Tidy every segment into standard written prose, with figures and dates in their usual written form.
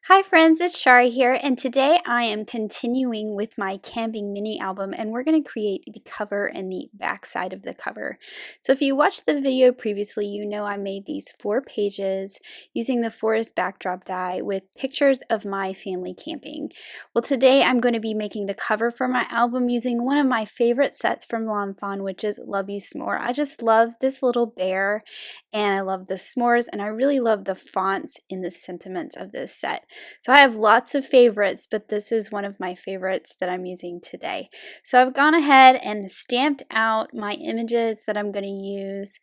Hi friends, it's Shari here, and today I am continuing with my camping mini album, and we're going to create the cover and the back side of the cover. So if you watched the video previously, you know I made these 4 pages using the forest backdrop die with pictures of my family camping. Well, today I'm going to be making the cover for my album using one of my favorite sets from Lawn Fawn, which is Love You S'more. I just love this little bear, and I love the s'mores, and I really love the fonts in the sentiments of this set. So I have lots of favorites, but this is one of my favorites that I'm using today. So I've gone ahead and stamped out my images that I'm going to use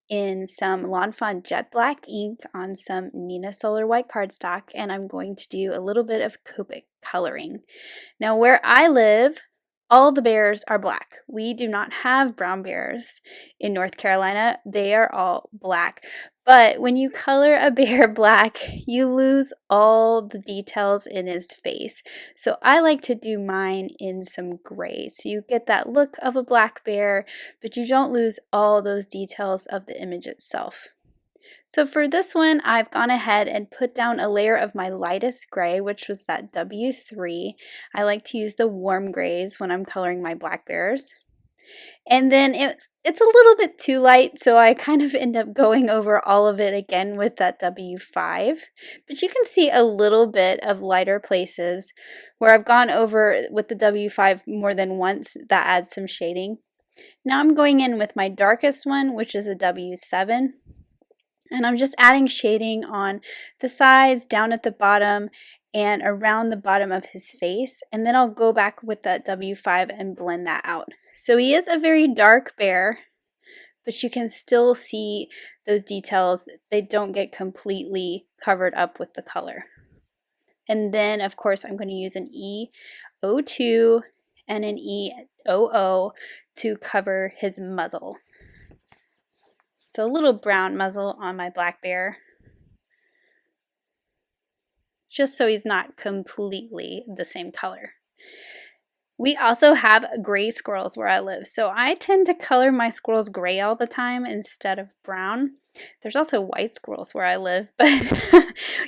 in some Lawn Fawn Jet Black ink on some Neenah Solar White cardstock, and I'm going to do a little bit of Copic coloring. Now where I live, all the bears are black. We do not have brown bears in North Carolina. They are all black. But when you color a bear black, you lose all the details in his face. So I like to do mine in some gray. So you get that look of a black bear, but you don't lose all those details of the image itself. So for this one, I've gone ahead and put down a layer of my lightest gray, which was that W3. I like to use the warm grays when I'm coloring my black bears. And then it's a little bit too light, so I kind of end up going over all of it again with that W5. But you can see a little bit of lighter places where I've gone over with the W5 more than once. That adds some shading. Now I'm going in with my darkest one, which is a W7. And I'm just adding shading on the sides, down at the bottom, and around the bottom of his face. And then I'll go back with that W5 and blend that out. So he is a very dark bear, but you can still see those details. They don't get completely covered up with the color. And then, of course, I'm going to use an E02 and an E00 to cover his muzzle. So a little brown muzzle on my black bear, just so he's not completely the same color. We also have gray squirrels where I live, so I tend to color my squirrels gray all the time instead of brown. There's also white squirrels where I live, but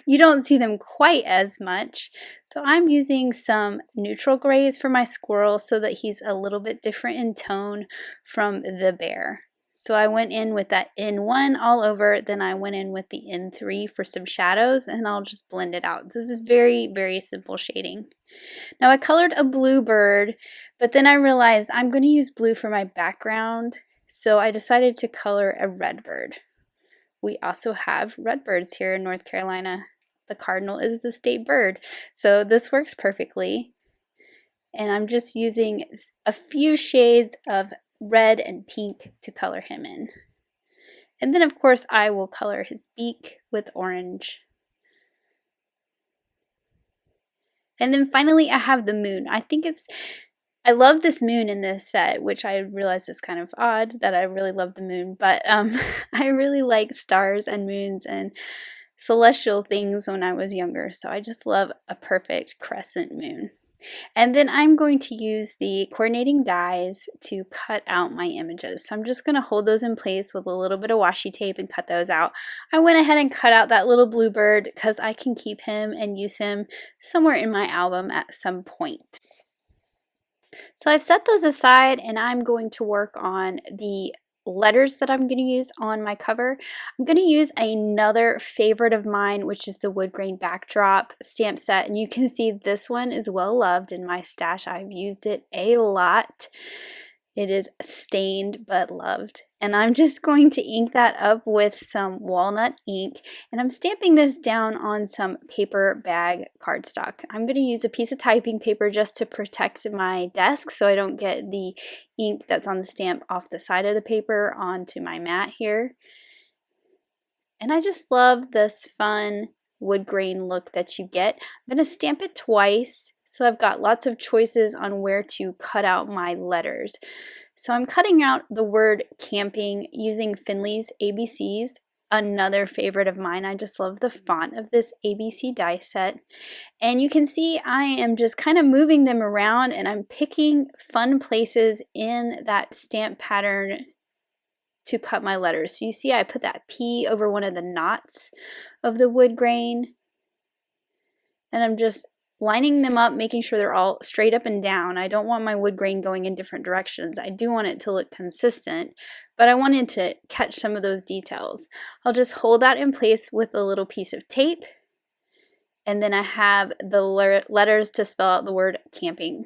you don't see them quite as much. So I'm using some neutral grays for my squirrel so that he's a little bit different in tone from the bear. So I went in with that N1 all over, then I went in with the N3 for some shadows, and I'll just blend it out. This is very, very simple shading. Now I colored a blue bird, but then I realized I'm going to use blue for my background, so I decided to color a red bird. We also have red birds here in North Carolina. The cardinal is the state bird, so this works perfectly. And I'm just using a few shades of red and pink to color him in. And then of course I will color his beak with orange. And then finally I have the moon. I love this moon in this set, which I realize is kind of odd that I really love the moon, but I really like stars and moons and celestial things when I was younger, so I just love a perfect crescent moon. And then I'm going to use the coordinating dies to cut out my images. So I'm just going to hold those in place with a little bit of washi tape and cut those out. I went ahead and cut out that little bluebird because I can keep him and use him somewhere in my album at some point. So I've set those aside and I'm going to work on the letters that I'm going to use on my cover. I'm going to use another favorite of mine, which is the wood grain backdrop stamp set, and you can see this one is well loved in my stash. I've used it a lot. It is stained but loved. And I'm just going to ink that up with some walnut ink, and I'm stamping this down on some paper bag cardstock. I'm going to use a piece of typing paper just to protect my desk so I don't get the ink that's on the stamp off the side of the paper onto my mat here. And I just love this fun wood grain look that you get. I'm going to stamp it twice, so I've got lots of choices on where to cut out my letters. So I'm cutting out the word camping using Finley's ABCs, another favorite of mine. I just love the font of this ABC die set. And you can see I am just kind of moving them around, and I'm picking fun places in that stamp pattern to cut my letters. So you see I put that P over one of the knots of the wood grain. and I'm just lining them up, making sure they're all straight up and down. I don't want my wood grain going in different directions. I do want it to look consistent, but I wanted to catch some of those details. I'll just hold that in place with a little piece of tape, and then I have the letters to spell out the word camping.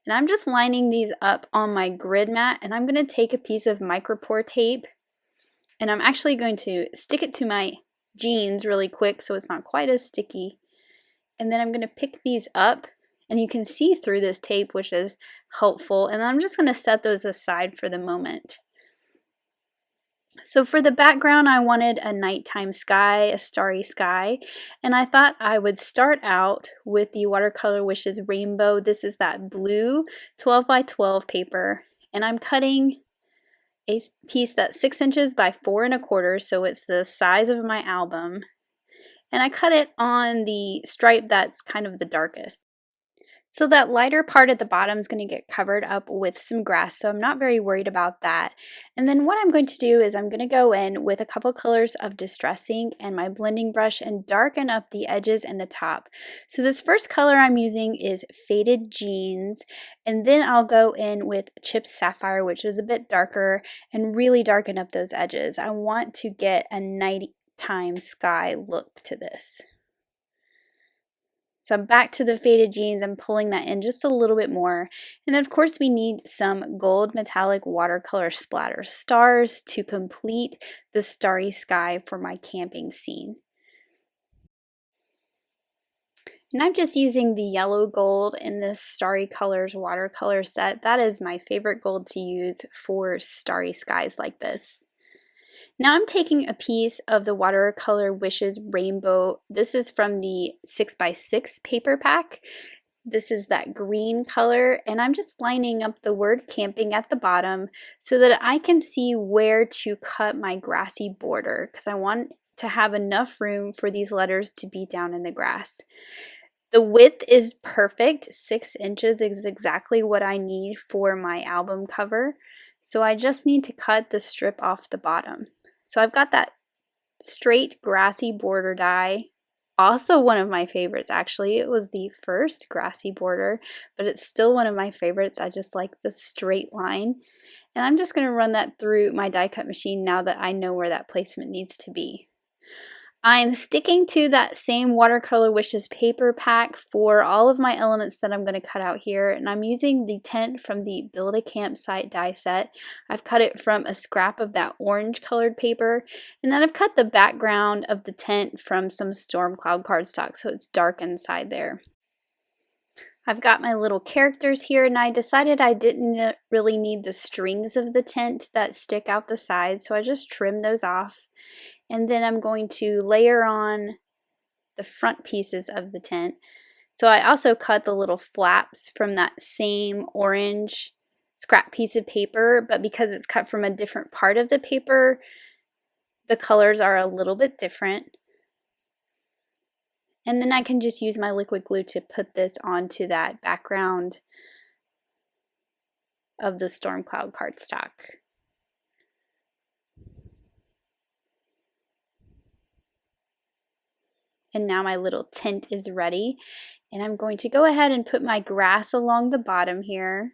And I'm just lining these up on my grid mat, and I'm going to take a piece of micropore tape, and I'm actually going to stick it to my jeans really quick so it's not quite as sticky. And then I'm going to pick these up, and you can see through this tape, which is helpful. And I'm just going to set those aside for the moment. So for the background, I wanted a nighttime sky, a starry sky, and I thought I would start out with the Watercolor Wishes Rainbow. This is that blue 12 by 12 paper, and I'm cutting a piece that's 6 inches by 4 1/4, so it's the size of my album. And I cut it on the stripe that's kind of the darkest. So that lighter part at the bottom is going to get covered up with some grass, so I'm not very worried about that. And then what I'm going to do is I'm going to go in with a couple colors of Distress ink and my blending brush and darken up the edges and the top. So this first color I'm using is Faded Jeans, and then I'll go in with Chipped Sapphire, which is a bit darker, and really darken up those edges. I want to get a nighttime sky look to this. So I'm back to the Faded Jeans. I'm pulling that in just a little bit more. And then of course we need some gold metallic watercolor splatter stars to complete the starry sky for my camping scene. And I'm just using the yellow gold in this Starry Colors watercolor set. That is my favorite gold to use for starry skies like this. Now I'm taking a piece of the Watercolor Wishes Rainbow. This is from the 6x6 paper pack. This is that green color, and I'm just lining up the word camping at the bottom so that I can see where to cut my grassy border, because I want to have enough room for these letters to be down in the grass. The width is perfect. 6 inches is exactly what I need for my album cover. So I just need to cut the strip off the bottom. So I've got that straight grassy border die. Also one of my favorites, actually. It was the first grassy border, but it's still one of my favorites. I just like the straight line. And I'm just going to run that through my die cut machine now that I know where that placement needs to be. I'm sticking to that same Watercolor Wishes paper pack for all of my elements that I'm going to cut out here, and I'm using the tent from the Build a Campsite die set. I've cut it from a scrap of that orange colored paper, and then I've cut the background of the tent from some Storm Cloud cardstock so it's dark inside there. I've got my little characters here, and I decided I didn't really need the strings of the tent that stick out the sides, so I just trimmed those off. And then I'm going to layer on the front pieces of the tent. So I also cut the little flaps from that same orange scrap piece of paper, but because it's cut from a different part of the paper, the colors are a little bit different. And then I can just use my liquid glue to put this onto that background of the Storm Cloud cardstock. And now my little tent is ready, and I'm going to go ahead and put my grass along the bottom here.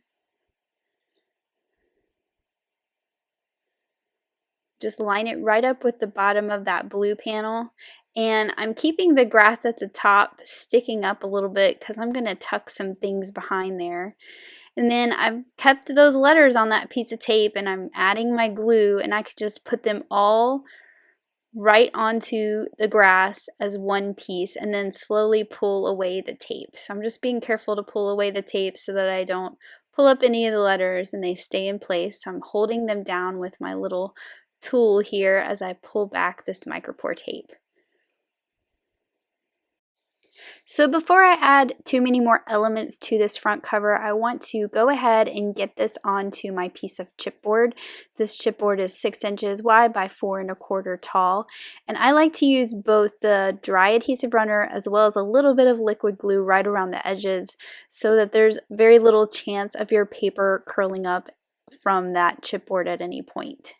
Just line it right up with the bottom of that blue panel, and I'm keeping the grass at the top sticking up a little bit because I'm going to tuck some things behind there. And then I've kept those letters on that piece of tape, and I'm adding my glue, and I could just put them all right onto the grass as one piece and then slowly pull away the tape. So I'm just being careful to pull away the tape so that I don't pull up any of the letters and they stay in place. So I'm holding them down with my little tool here as I pull back this micropore tape. So before I add too many more elements to this front cover, I want to go ahead and get this onto my piece of chipboard. This chipboard is 6 inches wide by 4 1/4 tall, and I like to use both the dry adhesive runner as well as a little bit of liquid glue right around the edges so that there's very little chance of your paper curling up from that chipboard at any point.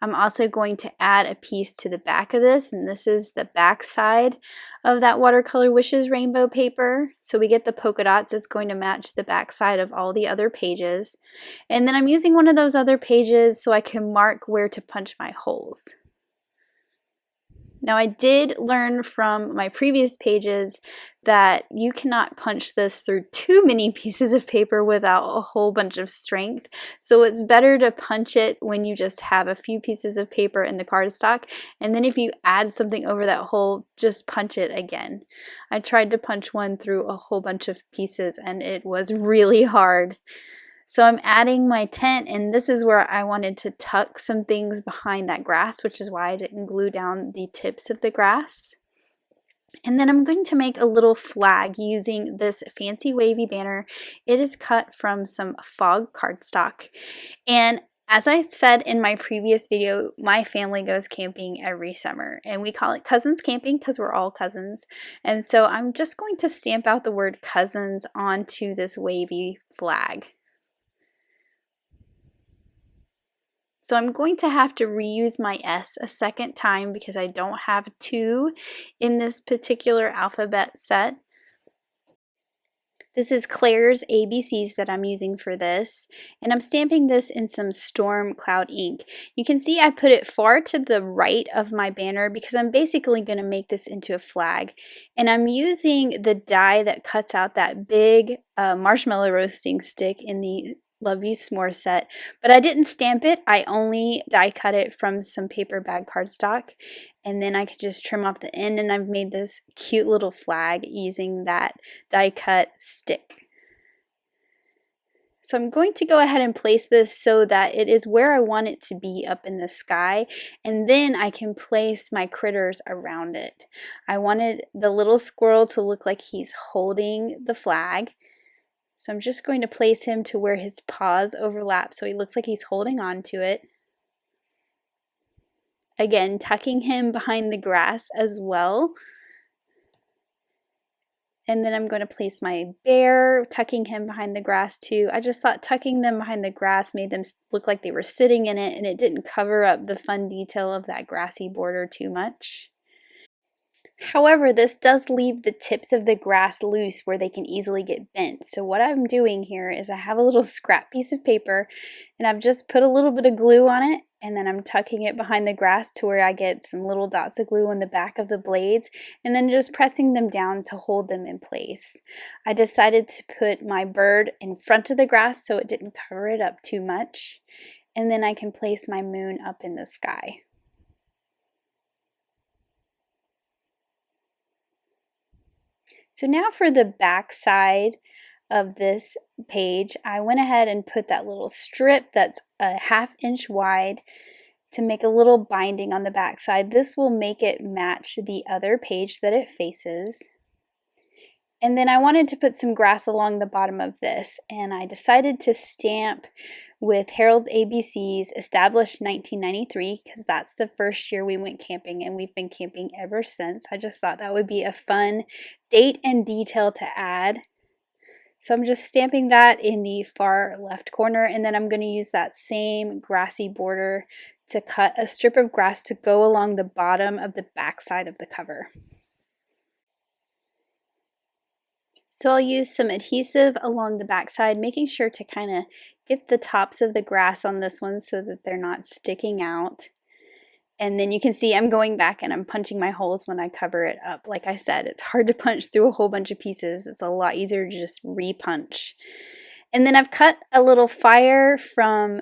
I'm also going to add a piece to the back of this, and this is the back side of that Watercolor Wishes rainbow paper. So we get the polka dots. It's going to match the back side of all the other pages. And then I'm using one of those other pages so I can mark where to punch my holes. Now I did learn from my previous pages that you cannot punch this through too many pieces of paper without a whole bunch of strength. So it's better to punch it when you just have a few pieces of paper in the cardstock, and then if you add something over that hole, just punch it again. I tried to punch one through a whole bunch of pieces and it was really hard. So I'm adding my tent, and this is where I wanted to tuck some things behind that grass, which is why I didn't glue down the tips of the grass. And then I'm going to make a little flag using this fancy wavy banner. It is cut from some fog cardstock. And as I said in my previous video, my family goes camping every summer, and we call it cousins camping because we're all cousins. And so I'm just going to stamp out the word cousins onto this wavy flag. So I'm going to have to reuse my S a second time because I don't have two in this particular alphabet set. This is Claire's ABCs that I'm using for this, and I'm stamping this in some Storm Cloud ink. You can see I put it far to the right of my banner because I'm basically going to make this into a flag. And I'm using the die that cuts out that big marshmallow roasting stick in the Love You S'more set, but I didn't stamp it. I only die cut it from some paper bag cardstock, and then I could just trim off the end, and I've made this cute little flag using that die cut stick. So I'm going to go ahead and place this so that it is where I want it to be up in the sky, and then I can place my critters around it. I wanted the little squirrel to look like he's holding the flag. So I'm just going to place him to where his paws overlap so he looks like he's holding on to it. Again, tucking him behind the grass as well. And then I'm going to place my bear, tucking him behind the grass too. I just thought tucking them behind the grass made them look like they were sitting in it, and it didn't cover up the fun detail of that grassy border too much. However, this does leave the tips of the grass loose where they can easily get bent. So what I'm doing here is I have a little scrap piece of paper, and I've just put a little bit of glue on it, and then I'm tucking it behind the grass to where I get some little dots of glue on the back of the blades, and then just pressing them down to hold them in place. I decided to put my bird in front of the grass so it didn't cover it up too much, and then I can place my moon up in the sky. So now for the back side of this page, I went ahead and put that little strip that's a 1/2 inch wide to make a little binding on the back side. This will make it match the other page that it faces. And then I wanted to put some grass along the bottom of this, and I decided to stamp with Harold's ABCs, established 1993, because that's the first year we went camping, and we've been camping ever since. I just thought that would be a fun date and detail to add. So I'm just stamping that in the far left corner, and then I'm going to use that same grassy border to cut a strip of grass to go along the bottom of the back side of the cover. So I'll use some adhesive along the back side, making sure to kind of get the tops of the grass on this one so that they're not sticking out. And then you can see I'm going back and I'm punching my holes when I cover it up. Like I said, it's hard to punch through a whole bunch of pieces. It's a lot easier to just re-punch. And then I've cut a little fire from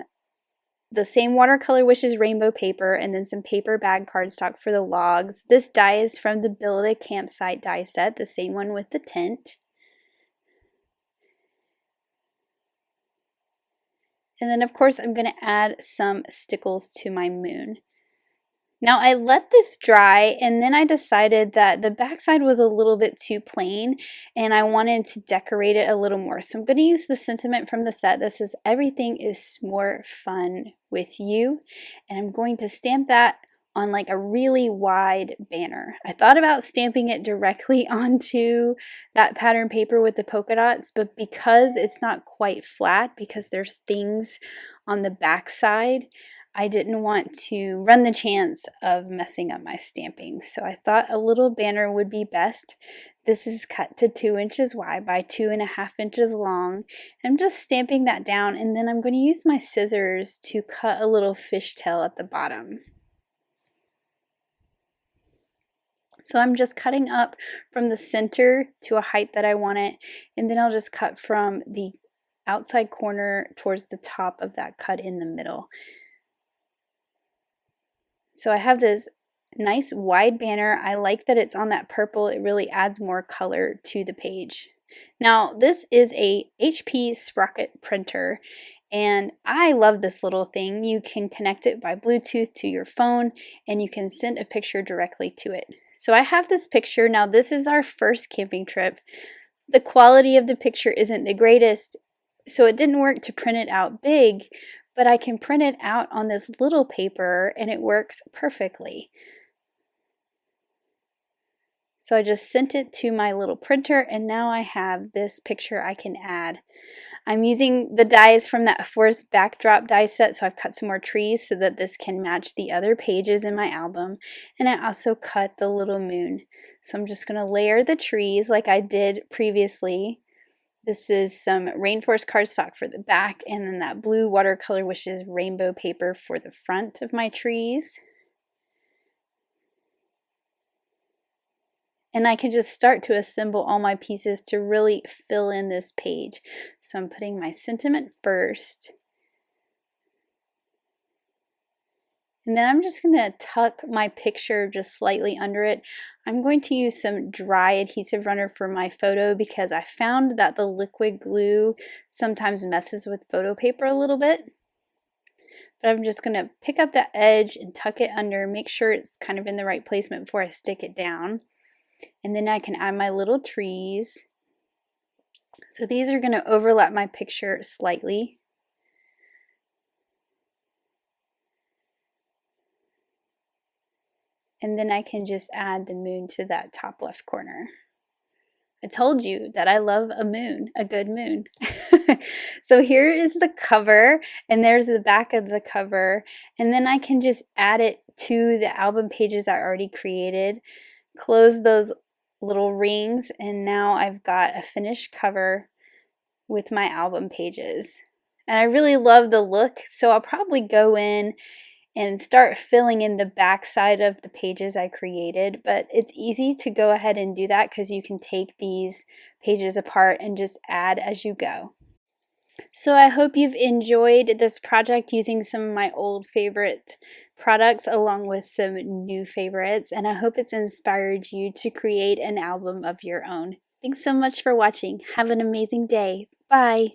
the same Watercolor Wishes rainbow paper, and then some paper bag cardstock for the logs. This die is from the Build a Campsite die set, the same one with the tent. And then of course I'm going to add some stickles to my moon. Now I let this dry, and then I decided that the backside was a little bit too plain and I wanted to decorate it a little more. So I'm going to use the sentiment from the set that says everything is more fun with you, and I'm going to stamp that on like a really wide banner. I thought about stamping it directly onto that pattern paper with the polka dots, but because it's not quite flat, because there's things on the back side, I didn't want to run the chance of messing up my stamping. So I thought a little banner would be best. This is cut to 2 inches wide by 2.5 inches long. I'm just stamping that down, and then I'm going to use my scissors to cut a little fishtail at the bottom. So I'm just cutting up from the center to a height that I want it, and then I'll just cut from the outside corner towards the top of that cut in the middle. So I have this nice wide banner. I like that it's on that purple. It really adds more color to the page. Now, this is a HP Sprocket printer, and I love this little thing. You can connect it by Bluetooth to your phone, and you can send a picture directly to it. So I have this picture. Now, this is our first camping trip. The quality of the picture isn't the greatest, so it didn't work to print it out big, but I can print it out on this little paper and it works perfectly. So I just sent it to my little printer, and now I have this picture I can add. I'm using the dies from that forest backdrop die set, so I've cut some more trees so that this can match the other pages in my album. And I also cut the little moon. So I'm just going to layer the trees like I did previously. This is some rainforest cardstock for the back, and then that blue watercolor, which is rainbow paper, for the front of my trees. And I can just start to assemble all my pieces to really fill in this page. So I'm putting my sentiment first. And then I'm just going to tuck my picture just slightly under it. I'm going to use some dry adhesive runner for my photo because I found that the liquid glue sometimes messes with photo paper a little bit. But I'm just going to pick up that edge and tuck it under, make sure it's kind of in the right placement before I stick it down. And then I can add my little trees. So these are going to overlap my picture slightly. And then I can just add the moon to that top left corner. I told you that I love a moon, a good moon. So here is the cover, and there's the back of the cover. And then I can just add it to the album pages I already created. Close those little rings, and now I've got a finished cover with my album pages. And I really love the look, so I'll probably go in and start filling in the back side of the pages I created, but it's easy to go ahead and do that because you can take these pages apart and just add as you go. So I hope you've enjoyed this project using some of my old favorite products along with some new favorites, and I hope it's inspired you to create an album of your own. Thanks so much for watching. Have an amazing day. Bye.